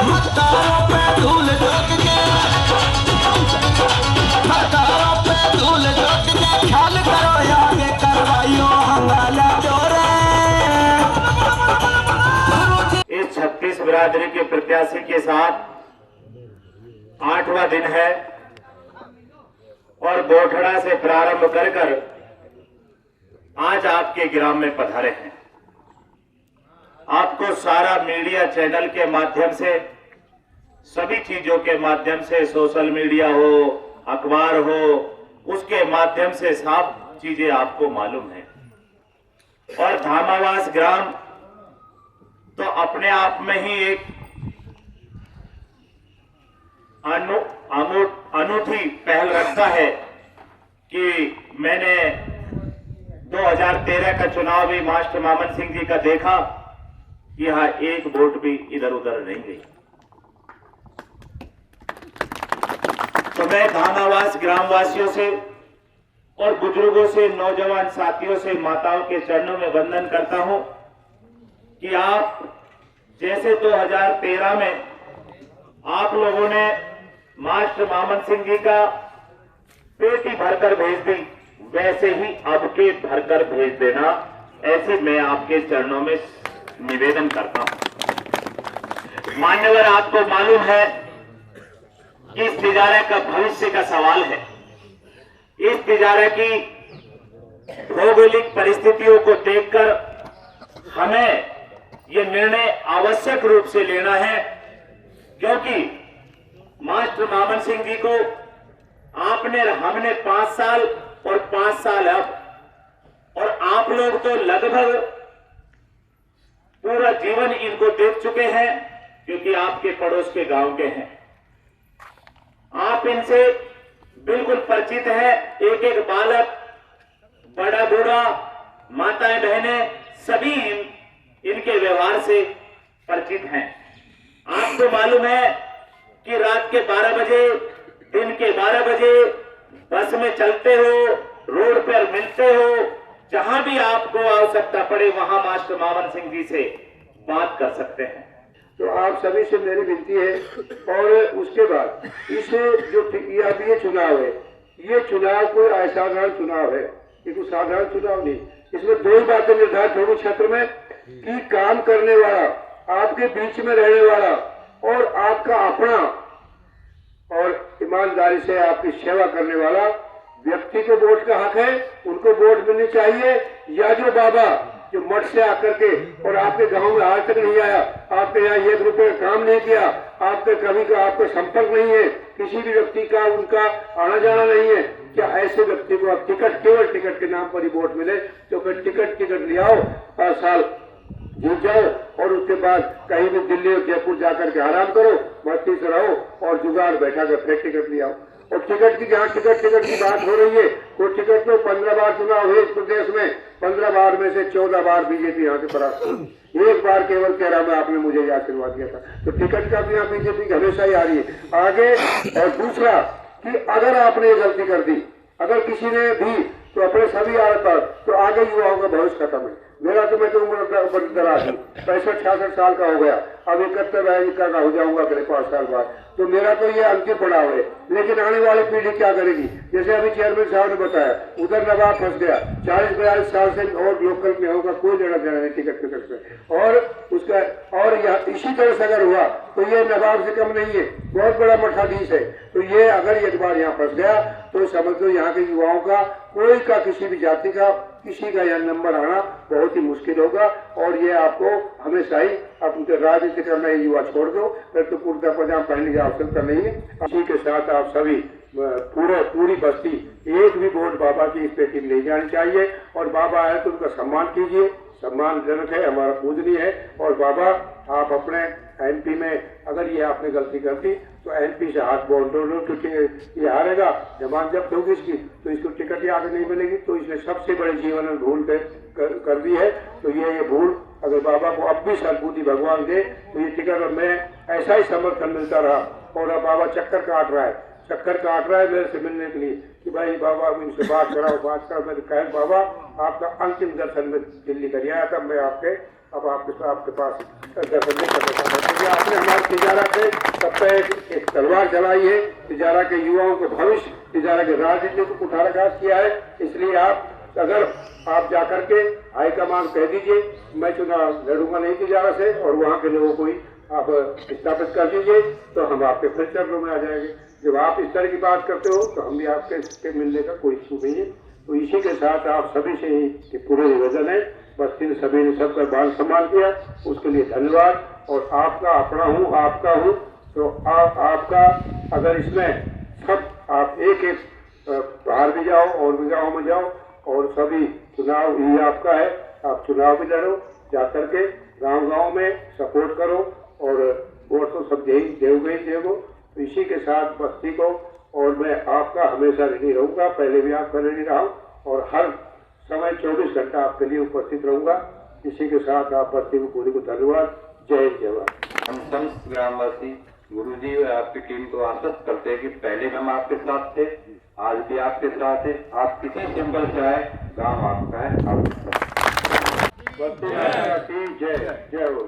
मक्कारों पे धूल झोंक के, मक्कारों पे धूल झोंक के ख्याल करो आगे करवाइयो हंगाला चोरे। इस 36 बिरादरी के प्रत्याशी के साथ 8वां दिन है और बोठड़ा से प्रारंभ कर आज आपके ग्राम में पधारे हैं। आपको सारा मीडिया चैनल के माध्यम से, सभी चीजों के माध्यम से, सोशल मीडिया हो, अखबार हो, उसके माध्यम से सब चीजें आपको मालूम है। और धामावास ग्राम तो अपने आप में ही एक अनूठी पहल रखता है कि मैंने 2013 का चुनाव भी मास्टर मामन सिंह जी का देखा, यहां एक वोट भी इधर उधर नहीं गई। तो मैं धामावास ग्रामवासियों से और बुजुर्गों से, नौजवान साथियों से, माताओं के चरणों में वंदन करता हूं कि आप जैसे 2013 में आप लोगों ने मास्टर मामन सिंह जी का पेटी भरकर भेज दी, वैसे ही अब के भरकर भेज देना, ऐसे मैं आपके चरणों में निवेदन करता हूं। मान्यवर, आपको मालूम है कि इस तिजारे का भविष्य का सवाल है। इस तिजारे की भौगोलिक परिस्थितियों को देखकर हमें यह निर्णय आवश्यक रूप से लेना है, क्योंकि मास्टर मामन सिंह जी को हमने 5 साल और 5 साल अब, और आप लोग तो लगभग पूरा जीवन इनको देख चुके हैं, क्योंकि आपके पड़ोस के गांव के हैं। आप इनसे बिल्कुल परिचित हैं। एक एक बालक, बड़ा बूढ़ा, माताएं बहनें, सभी इनके व्यवहार से परिचित हैं। आपको मालूम है कि रात के 12 बजे, दिन के 12 बजे बस में चलते हो, रोड पर मिलते हो, जहां भी आपको आवश्यकता पड़े वहां मास्टर मामन सिंह जी से बात कर सकते हैं। तो आप सभी से मेरी विनती है। और उसके बाद इस जो ये चुनाव है, ये चुनाव कोई असाधारण चुनाव है, ये कोई साधारण चुनाव नहीं। इसमें 2 ही बातें निर्धारित होगी क्षेत्र में कि काम करने वाला, आपके बीच में रहने वाला और आपका अपना और ईमानदारी से आपकी सेवा करने वाला व्यक्ति को वोट का हक है, उनको वोट मिलनी चाहिए। या जो बाबा जो मठ से आकर के और आपके गांव में आज तक नहीं आया, आपके यहाँ 1 रुपये काम नहीं किया, आपके कभी का आपको संपर्क नहीं है, किसी भी व्यक्ति का उनका आना जाना नहीं है, क्या ऐसे व्यक्ति को आप केवल टिकट के नाम पर ही वोट मिले? तो फिर टिकट ले आओ, 5 साल जुट जाओ और उसके बाद कहीं भी दिल्ली और जयपुर जाकर के आराम करो, मस्ती से रहो और जुगाड़ बैठा कर फिर टिकट ले आओ। और टिकट की जहाँ टिकट की बात हो रही है, वो टिकट तो 15 बार चुनाव है इस प्रदेश में, 15 बार में से 14 बार बीजेपी यहाँ से परास्त हुई। 1 बार केवल 13 में आपने मुझे यह आशीर्वाद दिया था। तो टिकट का भी यहाँ बीजेपी हमेशा ही आ रही है आगे। और दूसरा कि अगर आपने ये गलती कर दी, अगर किसी ने भी, तो अपने सभी आदत तो आगे युवाओं का भविष्य खत्म है। मेरा तो मैं तो उम्र दराज हूँ, 65-66 साल का हो गया, अब 71 का हो जाऊंगा अगले 5 साल बाद। तो मेरा तो ये अंतिम पड़ाव है। लेकिन आने वाली पीढ़ी क्या करेगी? जैसे अभी चेयरमैन साहब ने बताया, उधर नवाब फंस गया, 40-42 साल से और लोकल में होगा, कोई लेना देना नहीं टिकट पे। और उसका और इसी तरह से अगर हुआ तो ये नवाब से कम नहीं है, बहुत बड़ा मठाधीश है। तो ये अगर एक बार यहाँ फंस गया तो समझ लो यहाँ के युवाओं का, कोई का, किसी भी जाति का, किसी का यह नंबर आना बहुत ही मुश्किल होगा। और ये आपको हमेशा ही अपने राजनीति करना, युवा छोड़ दो, फिर तो कुर्ता पजामा पहनने की आवश्यकता नहीं है। इसी के साथ आप सभी पूरी बस्ती एक भी वोट बाबा की इस पेटी में नहीं जानी चाहिए। और बाबा आए तो उनका सम्मान कीजिए, सम्मानजनक है, हमारा पूजनीय है। और बाबा आप अपने एमपी में अगर ये आपने गलती कर दी तो एमपी से हाथ बोल दो, क्योंकि ये हारेगा, जमानत जब्त होगी इसकी, तो इसको टिकट ही आगे नहीं मिलेगी। तो इसने सबसे बड़े जीवन में भूल कर दी है। तो ये भूल अगर बाबा को अब भी सद्बुद्धि भगवान दे तो ये टिकट, और मैं ऐसा ही समर्थन मिलता रहा। और अब बाबा चक्कर काट रहा है मेरे से मिलने के लिए कि भाई बाबा इनसे बात कराओ। मैं कह बाबा आपका अंतिम दर्शन में दिल्ली कर आया था, मैं आपके पास दर्शन नहीं कर सकता। आपने हमारे तिजारा पे सब पे एक तलवार चलाई है, तिजारा के युवाओं को भविष्य, तिजारा के राजनीति को कुठाराघात किया है। इसलिए अगर आप जाकर के हाईकमान कह दीजिए मैं चुनाव लड़ूंगा नहीं तिजारा से, और वहाँ के लोगों को ही आप स्थापित कर दीजिए, तो हम आपके फिर चरणों में आ जाएंगे। जब आप इस तरह की बात करते हो तो हम भी आपके मिलने का कोई इच्छुक नहीं है। तो इसी के साथ आप सभी से ही पूरे निवेदन है, बस इन सभी ने सबका मान सम्मान किया, उसके लिए धन्यवाद। और आपका अपना हूँ, आपका हूँ, तो आपका अगर इसमें सब आप एक बाहर भी जाओ और भी गाँव में जाओ, और सभी चुनाव ही आपका है, आप चुनाव भी लड़ो, जा करके गांव में सपोर्ट करो, और वोट तो सब देवगे ही देवो। तो इसी के साथ बस्ती को, और मैं आपका हमेशा ऋणी रहूंगा, पहले भी आपका ऋणी रहा हूँ, और हर समय 24 घंटा आपके लिए उपस्थित रहूंगा। इसी के साथ आप बस्ती को पूरी को धन्यवाद। जय हिंद जय भारत। हम समस्त ग्रामवासी गुरुजी और आपकी टीम को आश्वस्त करते हैं कि पहले भी हम आपके साथ थे, आज भी आपके साथ है। आप किसी सिंबल से आए, गांव आपका है, आपके साथ। जय जय हो।